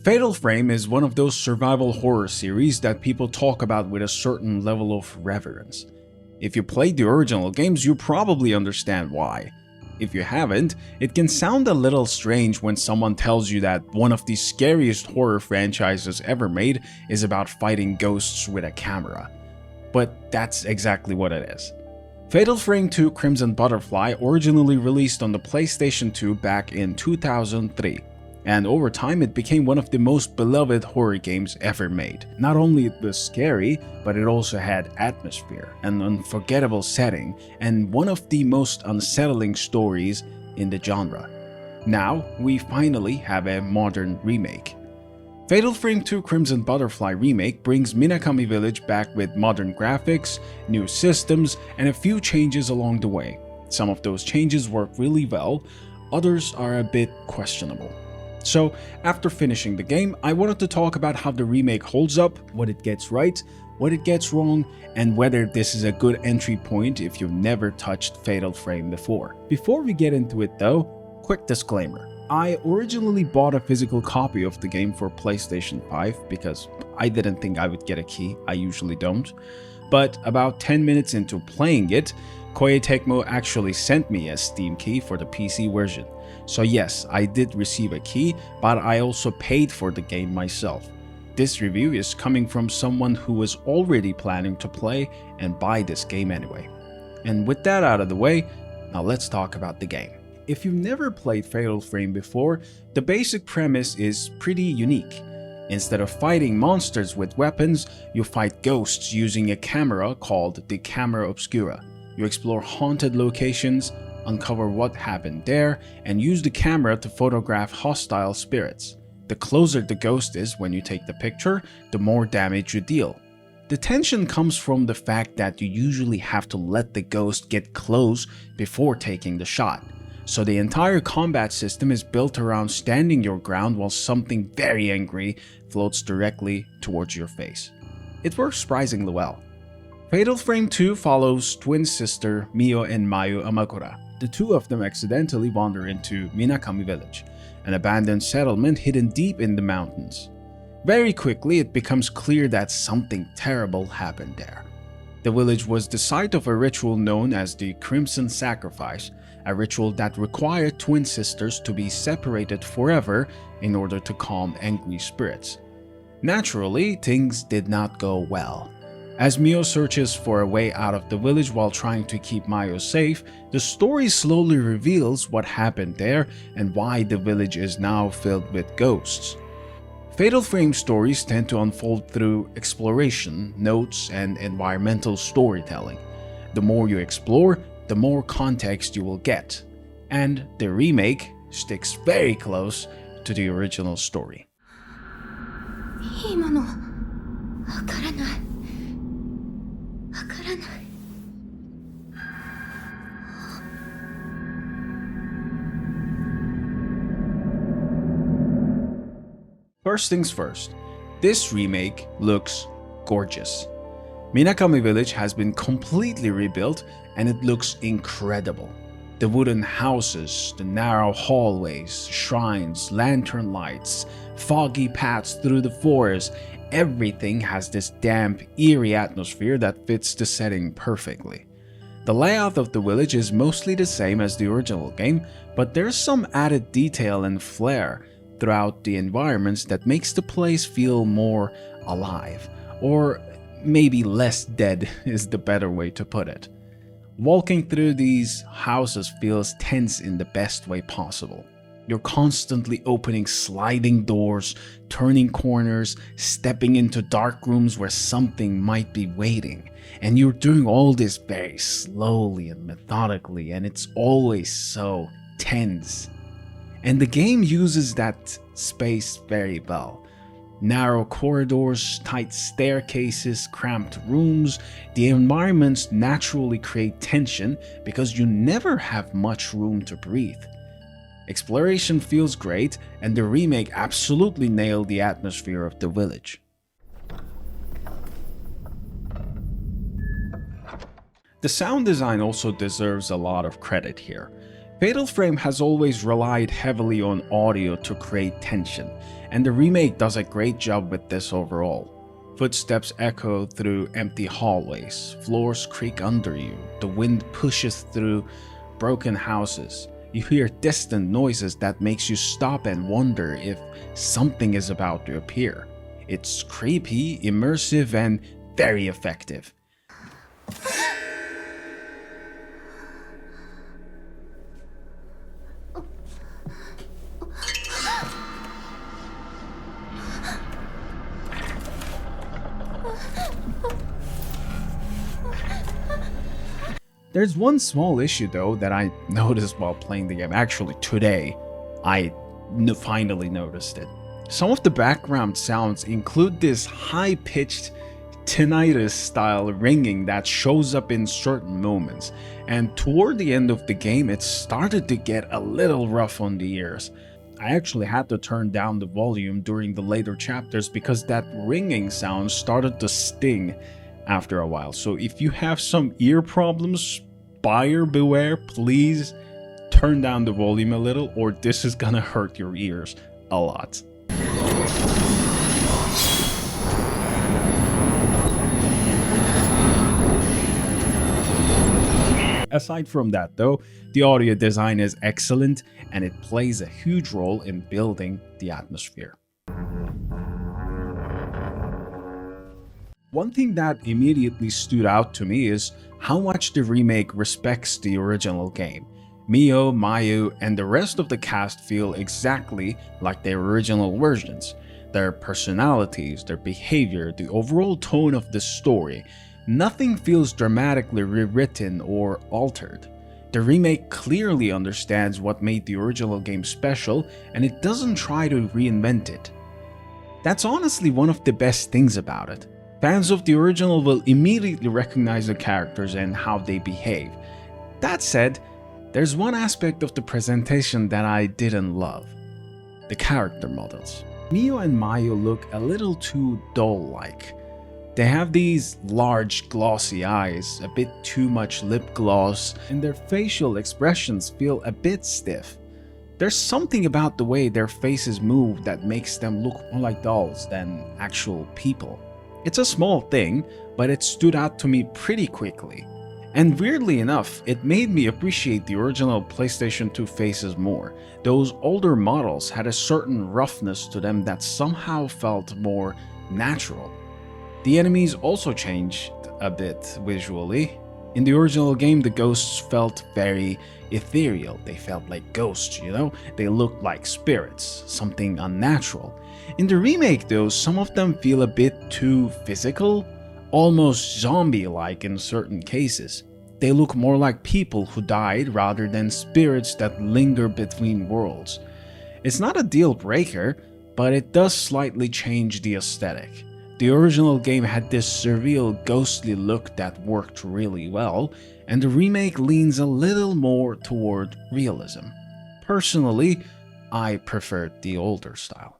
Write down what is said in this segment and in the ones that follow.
Fatal Frame is one of those survival horror series that people talk about with a certain level of reverence. If you played the original games, you probably understand why. If you haven't, it can sound a little strange when someone tells you that one of the scariest horror franchises ever made is about fighting ghosts with a camera. But that's exactly what it is. Fatal Frame 2 Crimson Butterfly originally released on the PlayStation 2 back in 2003. And over time it became one of the most beloved horror games ever made. Not only it was scary, but it also had atmosphere, an unforgettable setting, and one of the most unsettling stories in the genre. Now, we finally have a modern remake. Fatal Frame 2 Crimson Butterfly Remake brings Minakami Village back with modern graphics, new systems, and a few changes along the way. Some of those changes work really well, others are a bit questionable. So, after finishing the game, I wanted to talk about how the remake holds up, what it gets right, what it gets wrong, and whether this is a good entry point if you've never touched Fatal Frame before. Before we get into it though, quick disclaimer. I originally bought a physical copy of the game for PlayStation 5 because I didn't think I would get a key, I usually don't. But about 10 minutes into playing it, Koei Tecmo actually sent me a Steam key for the PC version. So yes, I did receive a key, but I also paid for the game myself. This review is coming from someone who was already planning to play and buy this game anyway. And with that out of the way, now let's talk about the game. If you've never played Fatal Frame before, the basic premise is pretty unique. Instead of fighting monsters with weapons, you fight ghosts using a camera called the Camera Obscura. You explore haunted locations, uncover what happened there, and use the camera to photograph hostile spirits. The closer the ghost is when you take the picture, the more damage you deal. The tension comes from the fact that you usually have to let the ghost get close before taking the shot. So the entire combat system is built around standing your ground while something very angry floats directly towards your face. It works surprisingly well. Fatal Frame 2 follows twin sister Mio and Mayu Amakura. The two of them accidentally wander into Minakami Village, an abandoned settlement hidden deep in the mountains. Very quickly it becomes clear that something terrible happened there. The village was the site of a ritual known as the Crimson Sacrifice, a ritual that required twin sisters to be separated forever in order to calm angry spirits. Naturally, things did not go well. As Mio searches for a way out of the village while trying to keep Mayu safe, the story slowly reveals what happened there and why the village is now filled with ghosts. Fatal Frame stories tend to unfold through exploration, notes, and environmental storytelling. The more you explore, the more context you will get. And the remake sticks very close to the original story. 今のわからない。 First things first, this remake looks gorgeous. Minakami Village has been completely rebuilt and it looks incredible. The wooden houses, the narrow hallways, shrines, lantern lights, foggy paths through the forest, everything has this damp, eerie atmosphere that fits the setting perfectly. The layout of the village is mostly the same as the original game, but there's some added detail and flair throughout the environments that makes the place feel more alive, or maybe less dead is the better way to put it. Walking through these houses feels tense in the best way possible. You're constantly opening sliding doors, turning corners, stepping into dark rooms where something might be waiting. And you're doing all this very slowly and methodically, and it's always so tense. And the game uses that space very well. Narrow corridors, tight staircases, cramped rooms, the environments naturally create tension because you never have much room to breathe. Exploration feels great, and the remake absolutely nailed the atmosphere of the village. The sound design also deserves a lot of credit here. Fatal Frame has always relied heavily on audio to create tension, and the remake does a great job with this overall. Footsteps echo through empty hallways, floors creak under you, the wind pushes through broken houses. You hear distant noises that makes you stop and wonder if something is about to appear. It's creepy, immersive, and very effective. There's one small issue though that I noticed while playing the game. Actually today, I finally noticed it. Some of the background sounds include this high-pitched tinnitus style ringing that shows up in certain moments, and toward the end of the game it started to get a little rough on the ears. I actually had to turn down the volume during the later chapters because that ringing sound started to sting after a while. So if you have some ear problems, buyer beware, please turn down the volume a little, or this is gonna hurt your ears a lot. Aside from that though, the audio design is excellent and it plays a huge role in building the atmosphere. One thing that immediately stood out to me is how much the remake respects the original game. Mio, Mayu, and the rest of the cast feel exactly like their original versions. Their personalities, their behavior, the overall tone of the story. Nothing feels dramatically rewritten or altered. The remake clearly understands what made the original game special, and it doesn't try to reinvent it. That's honestly one of the best things about it. Fans of the original will immediately recognize the characters and how they behave. That said, there's one aspect of the presentation that I didn't love. The character models. Mio and Mayu look a little too doll-like. They have these large glossy eyes, a bit too much lip gloss, and their facial expressions feel a bit stiff. There's something about the way their faces move that makes them look more like dolls than actual people. It's a small thing, but it stood out to me pretty quickly. And weirdly enough, it made me appreciate the original PlayStation 2 faces more. Those older models had a certain roughness to them that somehow felt more natural. The enemies also changed a bit visually. In the original game, the ghosts felt very ethereal. They felt like ghosts, you know? They looked like spirits, something unnatural. In the remake though, some of them feel a bit too physical, almost zombie-like in certain cases. They look more like people who died rather than spirits that linger between worlds. It's not a deal breaker, but it does slightly change the aesthetic. The original game had this surreal, ghostly look that worked really well, and the remake leans a little more toward realism. Personally, I preferred the older style.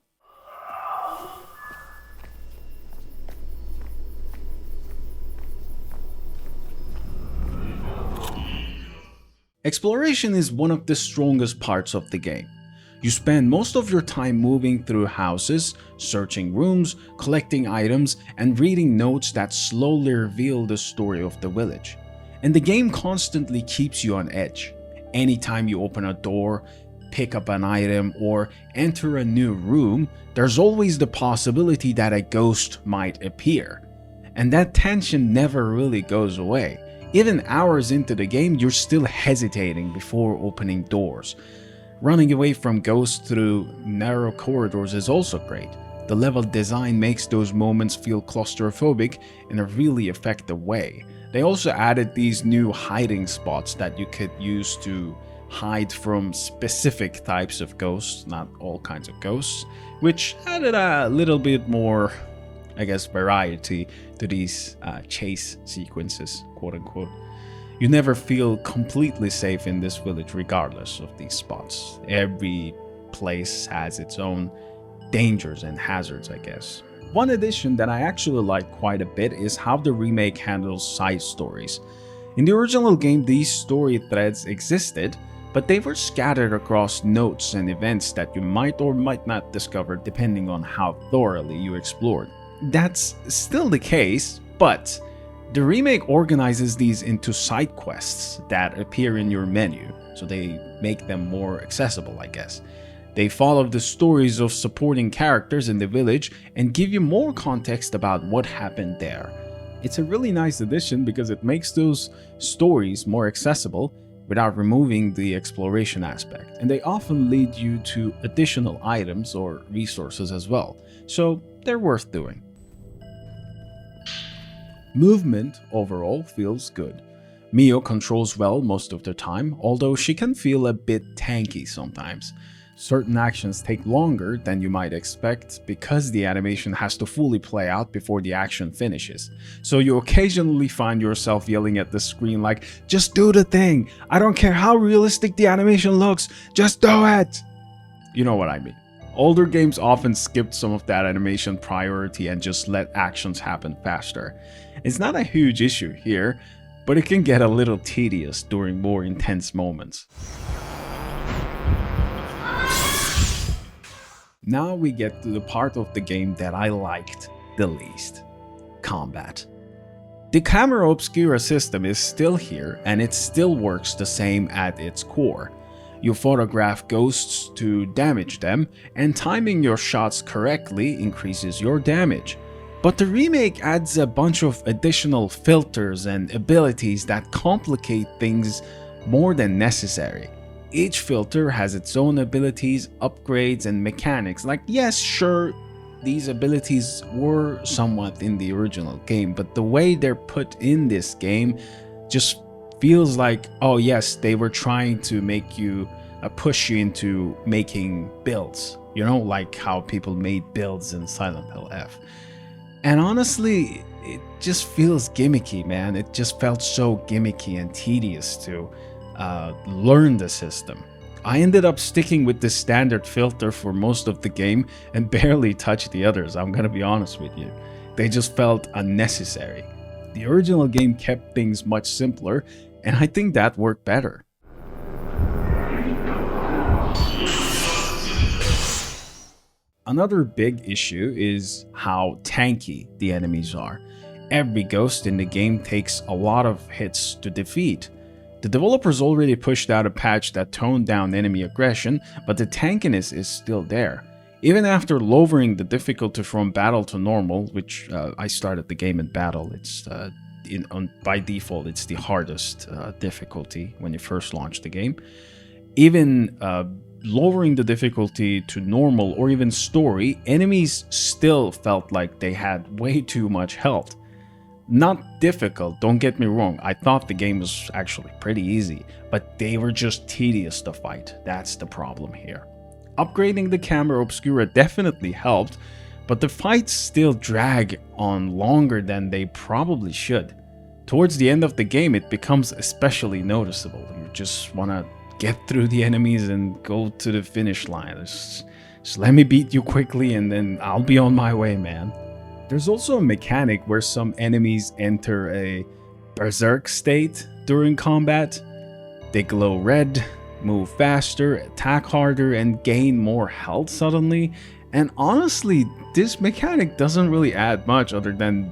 Exploration is one of the strongest parts of the game. You spend most of your time moving through houses, searching rooms, collecting items, and reading notes that slowly reveal the story of the village. And the game constantly keeps you on edge. Anytime you open a door, pick up an item, or enter a new room, there's always the possibility that a ghost might appear. And that tension never really goes away. Even hours into the game, you're still hesitating before opening doors. Running away from ghosts through narrow corridors is also great. The level design makes those moments feel claustrophobic in a really effective way. They also added these new hiding spots that you could use to hide from specific types of ghosts, not all kinds of ghosts, which added a little bit more, I guess, variety to these chase sequences, quote unquote. You never feel completely safe in this village regardless of these spots. Every place has its own dangers and hazards, I guess. One addition that I actually like quite a bit is how the remake handles side stories. In the original game, these story threads existed, but they were scattered across notes and events that you might or might not discover depending on how thoroughly you explored. That's still the case, but the remake organizes these into side quests that appear in your menu, so they make them more accessible, I guess. They follow the stories of supporting characters in the village and give you more context about what happened there. It's a really nice addition because it makes those stories more accessible without removing the exploration aspect, and they often lead you to additional items or resources as well, so they're worth doing. Movement overall feels good. Mio controls well most of the time, although she can feel a bit tanky sometimes. Certain actions take longer than you might expect because the animation has to fully play out before the action finishes. So you occasionally find yourself yelling at the screen like, "Just do the thing! I don't care how realistic the animation looks, just do it!" You know what I mean. Older games often skipped some of that animation priority and just let actions happen faster. It's not a huge issue here, but it can get a little tedious during more intense moments. Now we get to the part of the game that I liked the least: combat. The camera obscura system is still here and it still works the same at its core. You photograph ghosts to damage them, and timing your shots correctly increases your damage. But the remake adds a bunch of additional filters and abilities that complicate things more than necessary. Each filter has its own abilities, upgrades, and mechanics. Like, yes, sure, these abilities were somewhat in the original game, but the way they're put in this game just feels like, oh yes, they were trying to make you push you into making builds, you know, like how people made builds in Silent Hill F. And honestly, it just feels gimmicky, man. It just felt so gimmicky and tedious to learn the system. I ended up sticking with the standard filter for most of the game and barely touched the others, I'm gonna be honest with you. They just felt unnecessary. The original game kept things much simpler, and I think that worked better. Another big issue is how tanky the enemies are. Every ghost in the game takes a lot of hits to defeat. The developers already pushed out a patch that toned down enemy aggression, but the tankiness is still there. Even after lowering the difficulty from battle to normal, which I started the game in battle, it's by default it's the hardest difficulty when you first launch the game. Even lowering the difficulty to normal or even story, enemies still felt like they had way too much health. Not difficult, don't get me wrong, I thought the game was actually pretty easy, but they were just tedious to fight. That's the problem here. Upgrading the camera obscura definitely helped, but the fights still drag on longer than they probably should. Towards the end of the game, it becomes especially noticeable. You just want to get through the enemies and go to the finish line. Just let me beat you quickly and then I'll be on my way, man. There's also a mechanic where some enemies enter a Berserk state during combat. They glow red, move faster, attack harder, and gain more health suddenly. And honestly, this mechanic doesn't really add much other than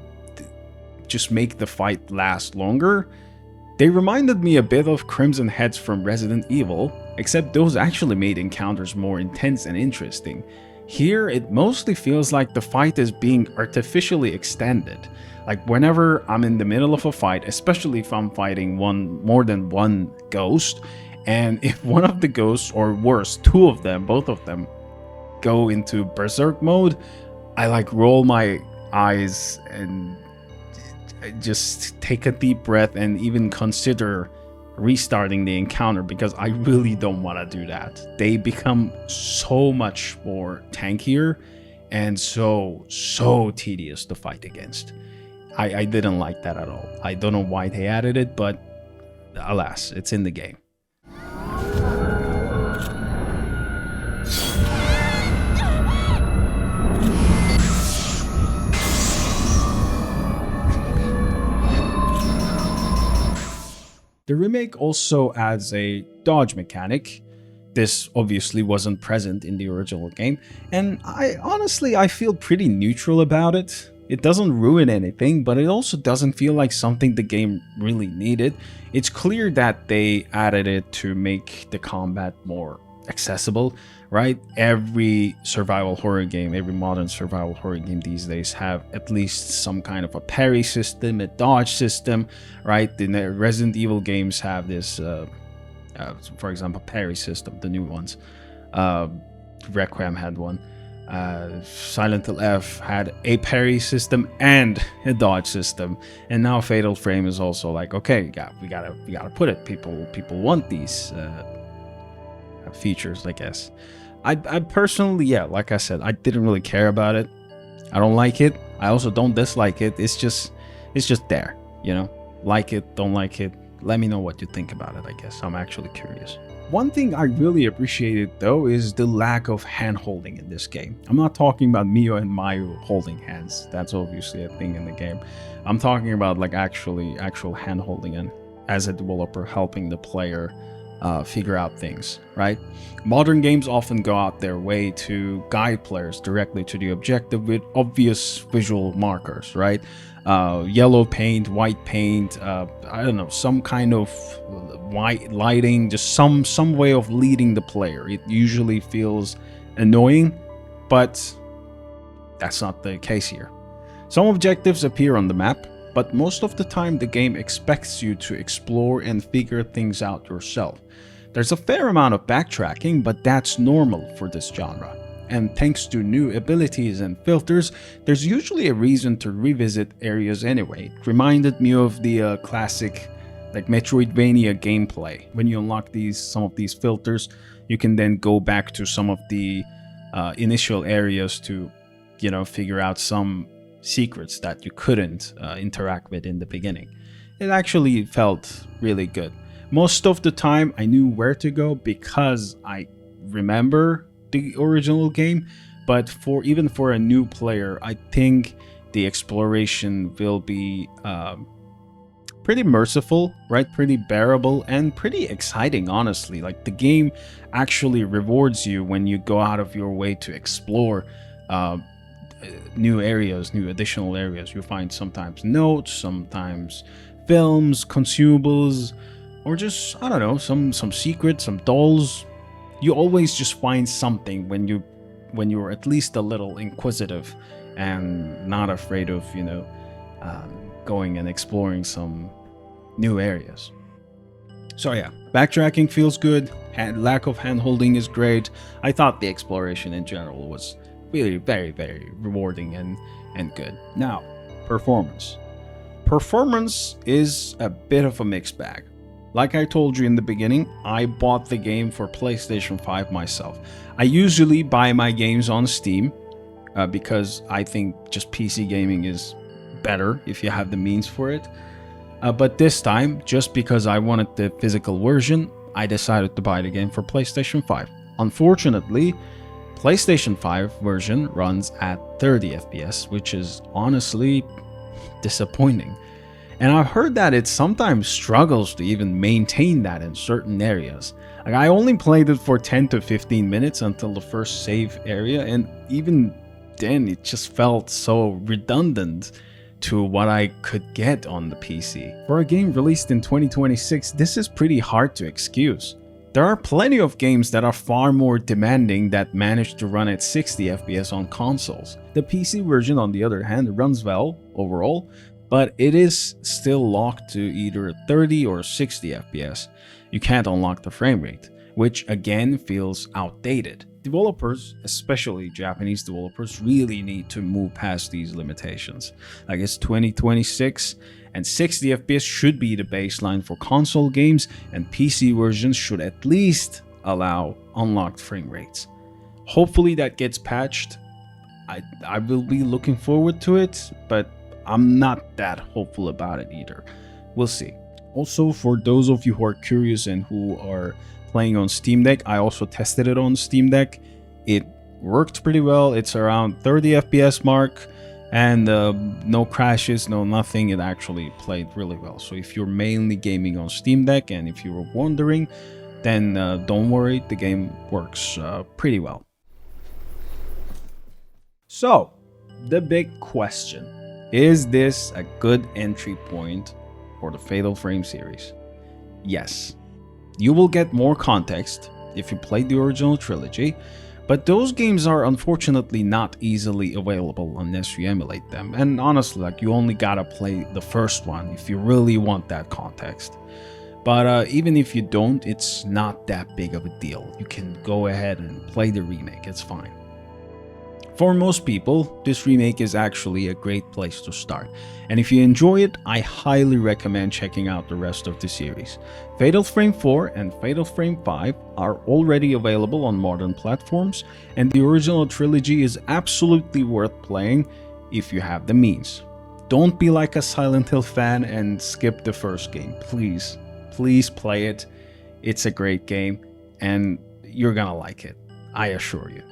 just make the fight last longer. They reminded me a bit of Crimson Heads from Resident Evil, except those actually made encounters more intense and interesting. Here, it mostly feels like the fight is being artificially extended. Like whenever I'm in the middle of a fight, especially if I'm fighting more than one ghost, and if one of the ghosts, or worse, two of them, both of them, go into Berserk mode, I like roll my eyes and just take a deep breath and even consider restarting the encounter because I really don't want to do that. They become so much more tankier and so tedious to fight against. I didn't like that at all. I don't know why they added it, but alas, it's in the game. The remake also adds a dodge mechanic. This obviously wasn't present in the original game, and I feel pretty neutral about it. It doesn't ruin anything, but it also doesn't feel like something the game really needed. It's clear that they added it to make the combat more accessible, right? Every survival horror game, every modern survival horror game these days have at least some kind of a parry system, a dodge system, right? The Resident Evil games have this, for example, parry system, the new ones. Requiem had one. Silent Hill F had a parry system and a dodge system, and now Fatal Frame is also like, okay, we gotta put it. People want these features, I guess. I personally, yeah, like I said, I didn't really care about it. I don't like it. I also don't dislike it. It's just there, you know. Like it, don't like it. Let me know what you think about it. I guess I'm actually curious. One thing I really appreciated though is the lack of hand-holding in this game. I'm not talking about Mio and Mayu holding hands. That's obviously a thing in the game. I'm talking about like actual hand-holding and as a developer helping the player figure out things, right? Modern games often go out their way to guide players directly to the objective with obvious visual markers, right? Yellow paint, white paint, I don't know, some kind of white lighting, just some way of leading the player. It usually feels annoying, but that's not the case here. Some objectives appear on the map, but most of the time the game expects you to explore and figure things out yourself. There's a fair amount of backtracking, but that's normal for this genre. And thanks to new abilities and filters, there's usually a reason to revisit areas anyway. It reminded me of the classic like Metroidvania gameplay. When you unlock some of these filters, you can then go back to some of the initial areas to, you know, figure out some secrets that you couldn't interact with in the beginning. It actually felt really good. Most of the time I knew where to go because I remember the original game, but even for a new player, I think the exploration will be pretty merciful, right? Pretty bearable and pretty exciting, honestly. Like the game actually rewards you when you go out of your way to explore new areas, new additional areas. You find sometimes notes, sometimes films, consumables, or just, I don't know, some secrets, some dolls. You always just find something when you're at least a little inquisitive and not afraid of, you know, going and exploring some new areas. So yeah, backtracking feels good. Lack of hand-holding is great. I thought the exploration in general was really very, very rewarding and good. Now, performance. Performance is a bit of a mixed bag. Like I told you in the beginning, I bought the game for PlayStation 5 myself. I usually buy my games on Steam because I think just PC gaming is better if you have the means for it. But this time, just because I wanted the physical version, I decided to buy the game for PlayStation 5. Unfortunately, PlayStation 5 version runs at 30 FPS, which is honestly disappointing. And I've heard that it sometimes struggles to even maintain that in certain areas. Like I only played it for 10 to 15 minutes until the first save area, and even then it just felt so redundant to what I could get on the PC. For a game released in 2026, this is pretty hard to excuse. There are plenty of games that are far more demanding that manage to run at 60 FPS on consoles. The PC version, on the other hand, runs well overall, but it is still locked to either 30 or 60 FPS. You can't unlock the frame rate, which again feels outdated. Developers, especially Japanese developers, really need to move past these limitations. Like it's 2026 and 60 FPS should be the baseline for console games, and PC versions should at least allow unlocked frame rates. Hopefully that gets patched. I will be looking forward to it, but I'm not that hopeful about it either. We'll see. Also, for those of you who are curious and who are playing on Steam Deck, I also tested it on Steam Deck. It worked pretty well. It's around 30 FPS mark. and no crashes, no nothing. It actually played really well. So if you're mainly gaming on Steam Deck, and if you were wondering, then don't worry, the game works pretty well. So, the big question, is this a good entry point for the Fatal Frame series? Yes. You will get more context if you played the original trilogy, but those games are unfortunately not easily available unless you emulate them. And honestly, like, you only gotta play the first one if you really want that context. But even if you don't, it's not that big of a deal. You can go ahead and play the remake, it's fine. For most people, this remake is actually a great place to start, and if you enjoy it, I highly recommend checking out the rest of the series. Fatal Frame 4 and Fatal Frame 5 are already available on modern platforms, and the original trilogy is absolutely worth playing if you have the means. Don't be like a Silent Hill fan and skip the first game, please. Please play it. It's a great game, and you're gonna like it, I assure you.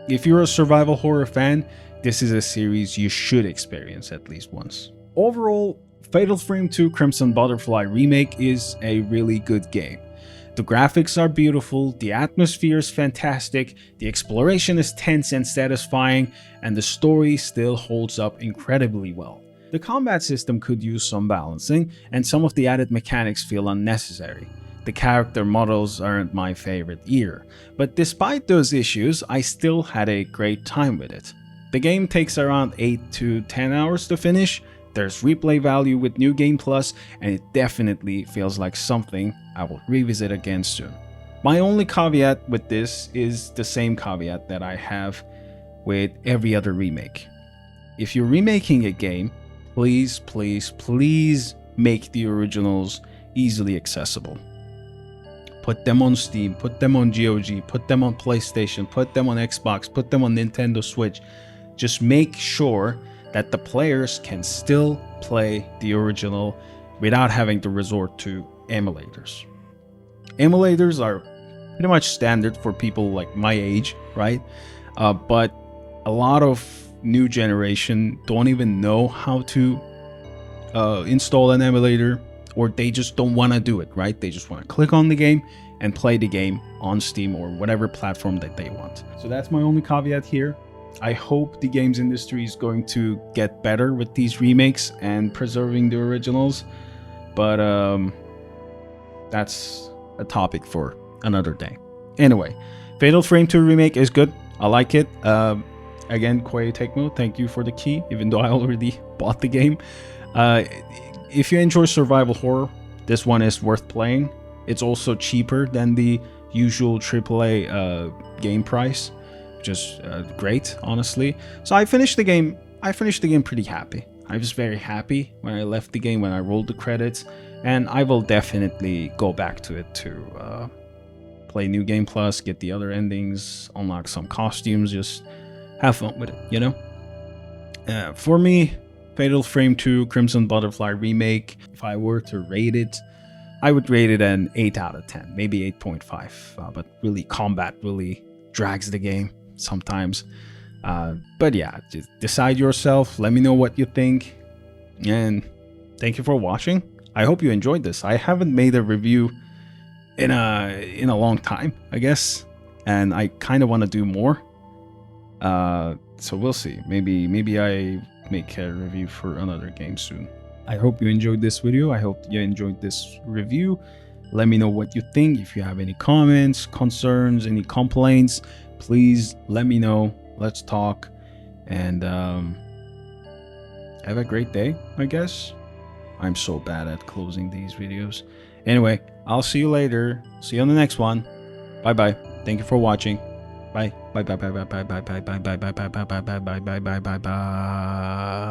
If you're a survival horror fan, this is a series you should experience at least once. Overall, Fatal Frame 2 Crimson Butterfly Remake is a really good game. The graphics are beautiful, the atmosphere is fantastic, the exploration is tense and satisfying, and the story still holds up incredibly well. The combat system could use some balancing, and some of the added mechanics feel unnecessary. The character models aren't my favorite either, but despite those issues, I still had a great time with it. The game takes around 8 to 10 hours to finish, there's replay value with New Game Plus, and it definitely feels like something I will revisit again soon. My only caveat with this is the same caveat that I have with every other remake. If you're remaking a game, please make the originals easily accessible. Put them on Steam, put them on GOG, put them on PlayStation, put them on Xbox, put them on Nintendo Switch. Just make sure that the players can still play the original without having to resort to emulators. Emulators are pretty much standard for people like my age, right? But a lot of new generation don't even know how to install an emulator, or they just don't want to do it, right? They just want to click on the game and play the game on Steam or whatever platform that they want. So that's my only caveat here. I hope the games industry is going to get better with these remakes and preserving the originals, but that's a topic for another day. Anyway, Fatal Frame 2 Remake is good. I like it. Again, Koei Tecmo, thank you for the key, even though I already bought the game. If you enjoy survival horror, this one is worth playing. It's also cheaper than the usual AAA game price, which is great, honestly. So I finished the game pretty happy. I was very happy when I left the game, when I rolled the credits, and I will definitely go back to it to play New Game Plus, get the other endings, unlock some costumes, just have fun with it, you know? For me, Fatal Frame 2 Crimson Butterfly Remake, if I were to rate it, I would rate it an 8 out of 10, maybe 8.5. But really, combat really drags the game sometimes. But yeah, just decide yourself. Let me know what you think. And thank you for watching. I hope you enjoyed this. I haven't made a review in a long time, I guess. And I kind of want to do more. So we'll see. Maybe I make a review for another game soon. I hope you enjoyed this video. I hope you enjoyed this review. Let me know what you think. If you have any comments, concerns, any complaints, please let me know. Let's talk. And have a great day, I guess. I'm so bad at closing these videos. Anyway, I'll see you later. See you on the next one. Bye bye. Thank you for watching. Bye. Bye bye bye bye bye bye bye bye bye bye bye bye bye bye bye bye bye bye bye.